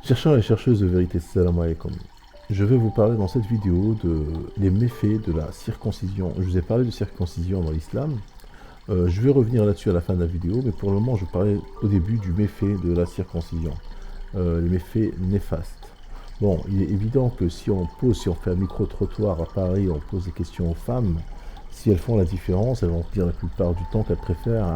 Chercheurs et chercheuses de vérité, salam alaikum. Je vais vous parler dans cette vidéo des méfaits de la circoncision. Je vous ai parlé de circoncision dans l'islam. Je vais revenir là-dessus à la fin de la vidéo, mais pour le moment, je parlais au début du méfait de la circoncision. Les méfaits néfastes. Bon, il est évident que si on fait un micro-trottoir à Paris, on pose des questions aux femmes, si elles font la différence, elles vont dire la plupart du temps qu'elles préfèrent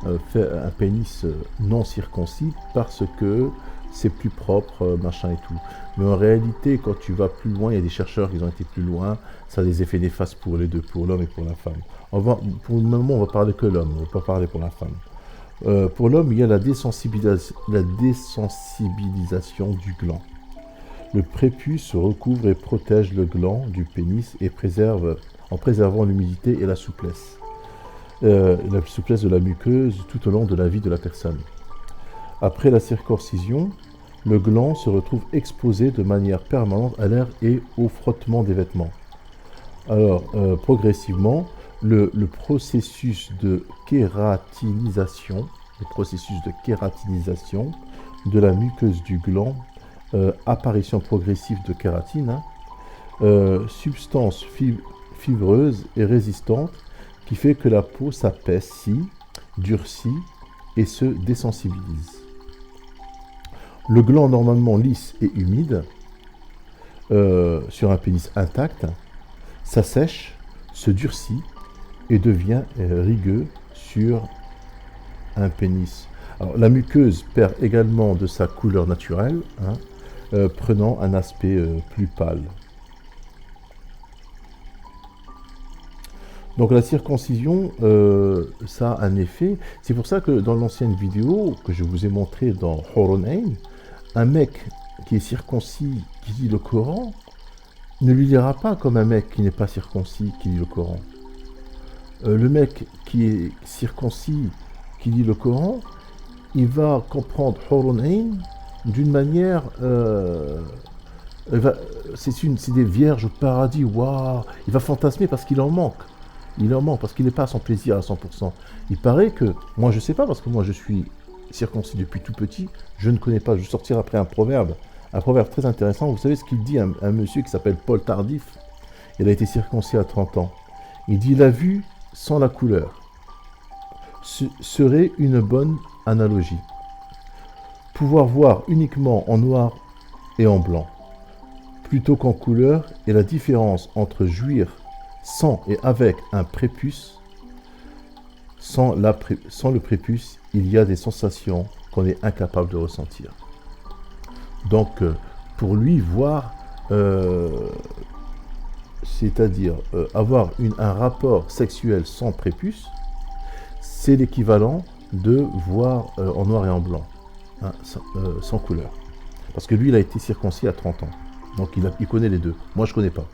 un pénis non circoncis parce que c'est plus propre, machin et tout. Mais en réalité, quand tu vas plus loin, il y a des chercheurs qui ont été plus loin, ça a des effets néfastes pour les deux, pour l'homme et pour la femme. Pour le moment, on va parler que l'homme, on ne va pas parler pour la femme. Pour l'homme, il y a la désensibilisation du gland. Le prépuce recouvre et protège le gland du pénis et en préservant l'humidité et la souplesse de la muqueuse tout au long de la vie de la personne. Après la circoncision, le gland se retrouve exposé de manière permanente à l'air et au frottement des vêtements. Alors, progressivement, le processus de kératinisation de la muqueuse du gland, apparition progressive de kératine, substance fibreuse et résistante qui fait que la peau s'apaissit, durcit et se désensibilise. Le gland normalement lisse et humide sur un pénis intact s'assèche, se durcit et devient rigueux sur un pénis. Alors, la muqueuse perd également de sa couleur naturelle, prenant un aspect plus pâle. Donc la circoncision, ça a un effet. C'est pour ça que dans l'ancienne vidéo que je vous ai montrée dans Horonain, un mec qui est circoncis, qui lit le Coran, ne lui lira pas comme un mec qui n'est pas circoncis, qui lit le Coran. Le mec qui est circoncis, qui lit le Coran, il va comprendre Horonain d'une manière... c'est des vierges au paradis, waouh. Il va fantasmer parce qu'il en manque. Il en manque parce qu'il n'est pas à son plaisir à 100%. Il paraît que, moi je ne sais pas parce que moi je suis circoncis depuis tout petit, je ne connais pas, je vais sortir après un proverbe très intéressant. Vous savez ce qu'il dit, un monsieur qui s'appelle Paul Tardif, il a été circoncis à 30 ans. Il dit la vue sans la couleur serait une bonne analogie. Pouvoir voir uniquement en noir et en blanc, plutôt qu'en couleur, et la différence entre jouir sans et avec un prépuce. Sans le prépuce, il y a des sensations qu'on est incapable de ressentir. Donc, pour lui, voir, c'est-à-dire avoir un rapport sexuel sans prépuce, c'est l'équivalent de voir en noir et en blanc, sans couleur. Parce que lui, il a été circoncis à 30 ans. Donc, il connaît les deux. Moi, je ne connais pas.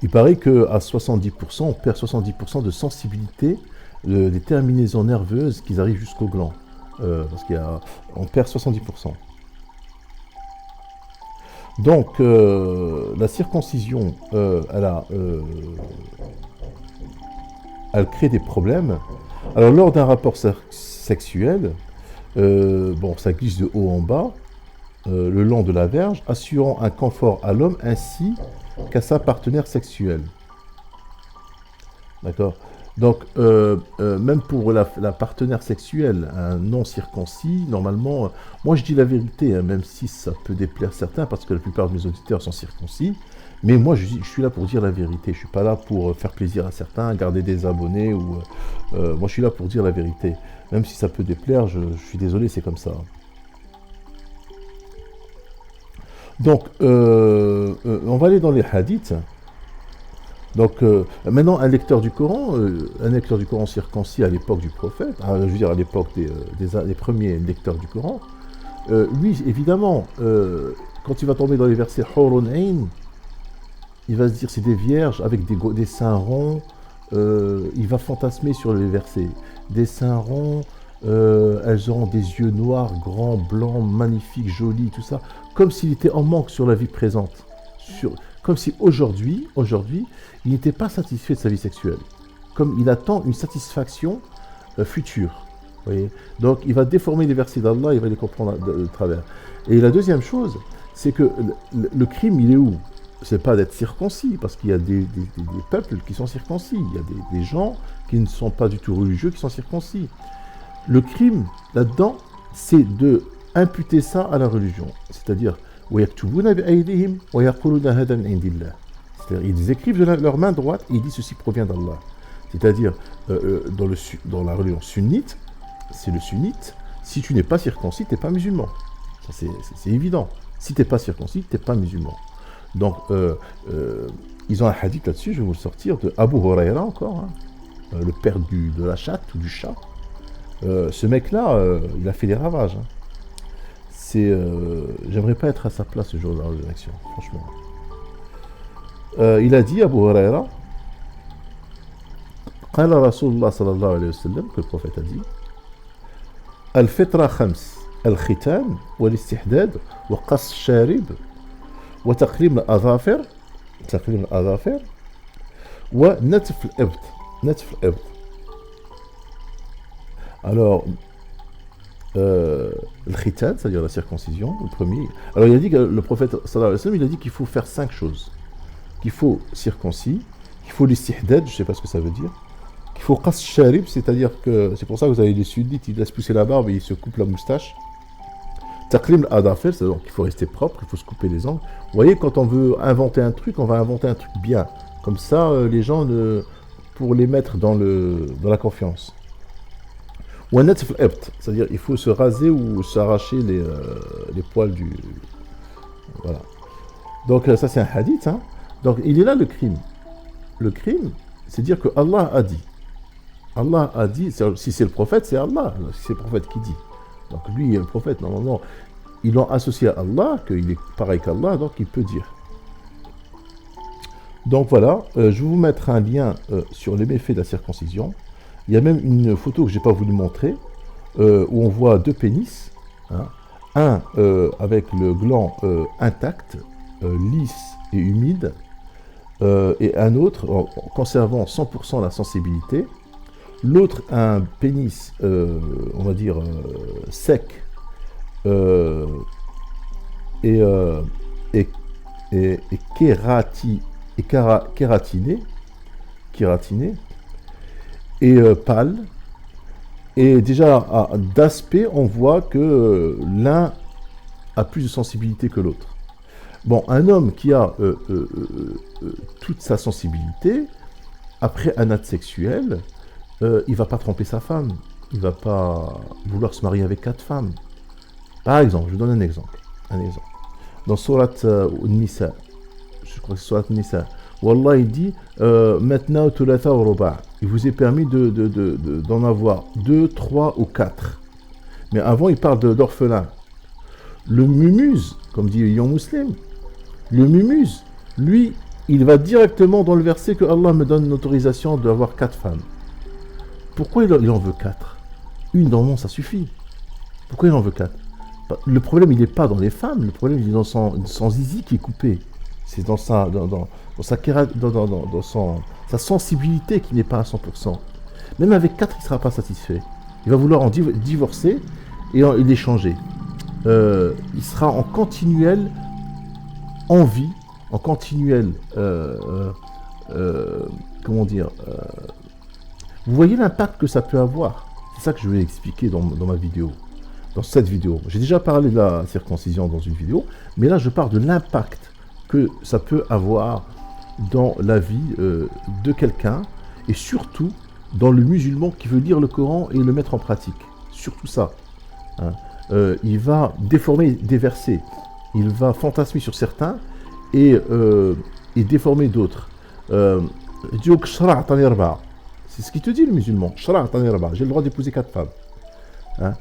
Il paraît qu'à 70%, on perd 70% de sensibilité des terminaisons nerveuses qui arrivent jusqu'au gland. Parce on perd 70%. Donc, la circoncision, elle crée des problèmes. Alors, lors d'un rapport sexuel, ça glisse de haut en bas, le long de la verge, assurant un confort à l'homme ainsi qu'à sa partenaire sexuelle. D'accord. Donc, même pour la partenaire sexuelle, un non circoncis, normalement, moi je dis la vérité, même si ça peut déplaire certains, parce que la plupart de mes auditeurs sont circoncis, mais moi je suis là pour dire la vérité, je ne suis pas là pour faire plaisir à certains, garder des abonnés, moi je suis là pour dire la vérité. Même si ça peut déplaire, je suis désolé, c'est comme ça. Donc, on va aller dans les hadiths. Donc, maintenant, un lecteur du Coran circoncis à l'époque du prophète, je veux dire à l'époque des premiers lecteurs du Coran, lui, évidemment, quand il va tomber dans les versets Horonain, il va se dire c'est des vierges avec des seins ronds, il va fantasmer sur les versets. Des seins ronds, elles auront des yeux noirs, grands, blancs, magnifiques, jolis, tout ça, comme s'il était en manque sur la vie présente. Comme si aujourd'hui, il n'était pas satisfait de sa vie sexuelle. Comme il attend une satisfaction future. Voyez. Donc il va déformer les versets d'Allah, il va les comprendre de travers. Et la deuxième chose, c'est que le crime, il est où? C'est pas d'être circoncis, parce qu'il y a des peuples qui sont circoncis, il y a des gens qui ne sont pas du tout religieux qui sont circoncis. Le crime, là-dedans, c'est de imputer ça à la religion. C'est-à-dire, c'est-à-dire, ils écrivent de leur main droite et ils disent ceci provient d'Allah. C'est-à-dire, dans la religion sunnite, c'est le sunnite, si tu n'es pas circoncis, tu n'es pas musulman. Ça, c'est évident. Si tu n'es pas circoncis, tu n'es pas musulman. Donc, ils ont un hadith là-dessus, je vais vous le sortir, de Abu Huraira encore, hein, le père de la chatte ou du chat. Ce mec-là, il a fait des ravages. Hein. J'aimerais pas être à sa place ce jour de la résurrection, franchement. Il a dit, Abu Huraira, قال رسول الله صلى الله عليه وسلم, que le prophète a dit, الفطرة خمس, الختان والاستحداد وقص الشارب وتقليم الأظافر ونتف الإبط. Alors, le khitan, c'est-à-dire la circoncision, le premier. Alors il a dit que le prophète sallallahu alayhi wa sallam, il a dit qu'il faut faire 5 choses. Qu'il faut circoncis, qu'il faut l'istihdad, je ne sais pas ce que ça veut dire, qu'il faut qas sharib, c'est-à-dire que c'est pour ça que vous avez les sunnites, ils laissent pousser la barbe et ils se coupent la moustache. Taqlim al-adafir, c'est-à-dire qu'il faut rester propre, il faut se couper les ongles. Vous voyez, quand on veut inventer un truc, on va inventer un truc bien. Comme ça, les gens, pour les mettre dans la confiance. Ou un netf al-ibt, c'est-à-dire il faut se raser ou s'arracher les poils du... Voilà. Donc ça c'est un hadith. Hein. Donc il est là le crime. Le crime, c'est dire que Allah a dit. Allah a dit, si c'est le prophète, c'est Allah. Si c'est le prophète qui dit. Donc lui, il est le prophète, normalement. Ils l'ont associé à Allah, qu'il est pareil qu'Allah, donc il peut dire. Donc voilà, je vais vous mettre un lien sur les méfaits de la circoncision. Il y a même une photo que je n'ai pas voulu montrer, où on voit 2 pénis, hein, un avec le gland intact, lisse et humide, et un autre en conservant 100% la sensibilité. L'autre, un pénis, on va dire, sec, et kératiné, et pâle. Et déjà, d'aspect, on voit que l'un a plus de sensibilité que l'autre. Bon, un homme qui a toute sa sensibilité, après un acte sexuel, il ne va pas tromper sa femme. Il ne va pas vouloir se marier avec 4 femmes. Par exemple, je vous donne un exemple. Dans Surat Nisa, je crois que c'est Surat Nisa, Wallah, il dit maintenant, thulatha ou ruba'. Il vous est permis d'en avoir 2, 3 ou 4. Mais avant, il parle d'orphelin. Le mumuse, comme dit Yon Muslim, le mumuse, lui, il va directement dans le verset que Allah me donne l'autorisation d'avoir 4 femmes. Pourquoi il en veut 4? Une dans le monde, ça suffit. Pourquoi il en veut 4? Le problème, il n'est pas dans les femmes, le problème, il est dans son zizi qui est coupé. C'est dans sa sensibilité qui n'est pas à 100%. Même avec 4, il ne sera pas satisfait. Il va vouloir en divorcer et l'échanger. Il sera en continuelle envie, en continuelle... comment dire vous voyez l'impact que ça peut avoir. C'est ça que je vais expliquer dans ma vidéo. Dans cette vidéo. J'ai déjà parlé de la circoncision dans une vidéo, mais là je parle de l'impact que ça peut avoir dans la vie de quelqu'un, et surtout dans le musulman qui veut lire le Coran et le mettre en pratique. Surtout ça. Hein. Il va déformer des versets. Il va fantasmer sur certains et déformer d'autres. C'est ce qu'il te dit le musulman. J'ai le droit d'épouser 4 femmes. Hein.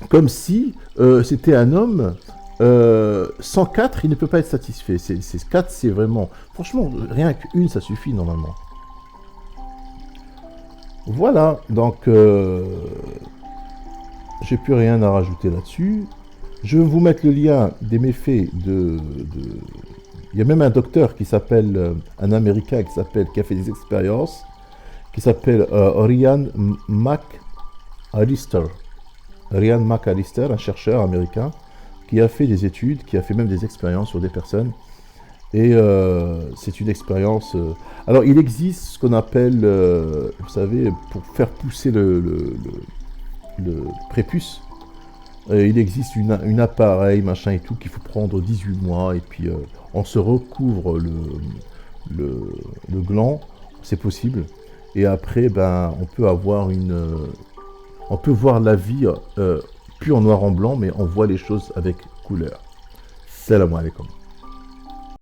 Comme si c'était un homme, sans 4, il ne peut pas être satisfait. 4, c'est vraiment... Franchement, rien qu'une, ça suffit normalement. Voilà, donc j'ai plus rien à rajouter là-dessus. Je vais vous mettre le lien des méfaits de... Il y a même un docteur qui s'appelle, un Américain qui a fait des expériences, qui s'appelle Ryan Alistair, Ryan McAllister, un chercheur américain, qui a fait des études, qui a fait même des expériences sur des personnes. Et c'est une expérience. Alors, il existe ce qu'on appelle, vous savez, pour faire pousser le prépuce, il existe une appareil, machin et tout, qu'il faut prendre 18 mois, et puis on se recouvre le, le gland, c'est possible. Et après, ben, on peut avoir on peut voir la vie plus en noir en blanc, mais on voit les choses avec couleur. Salam alaikum.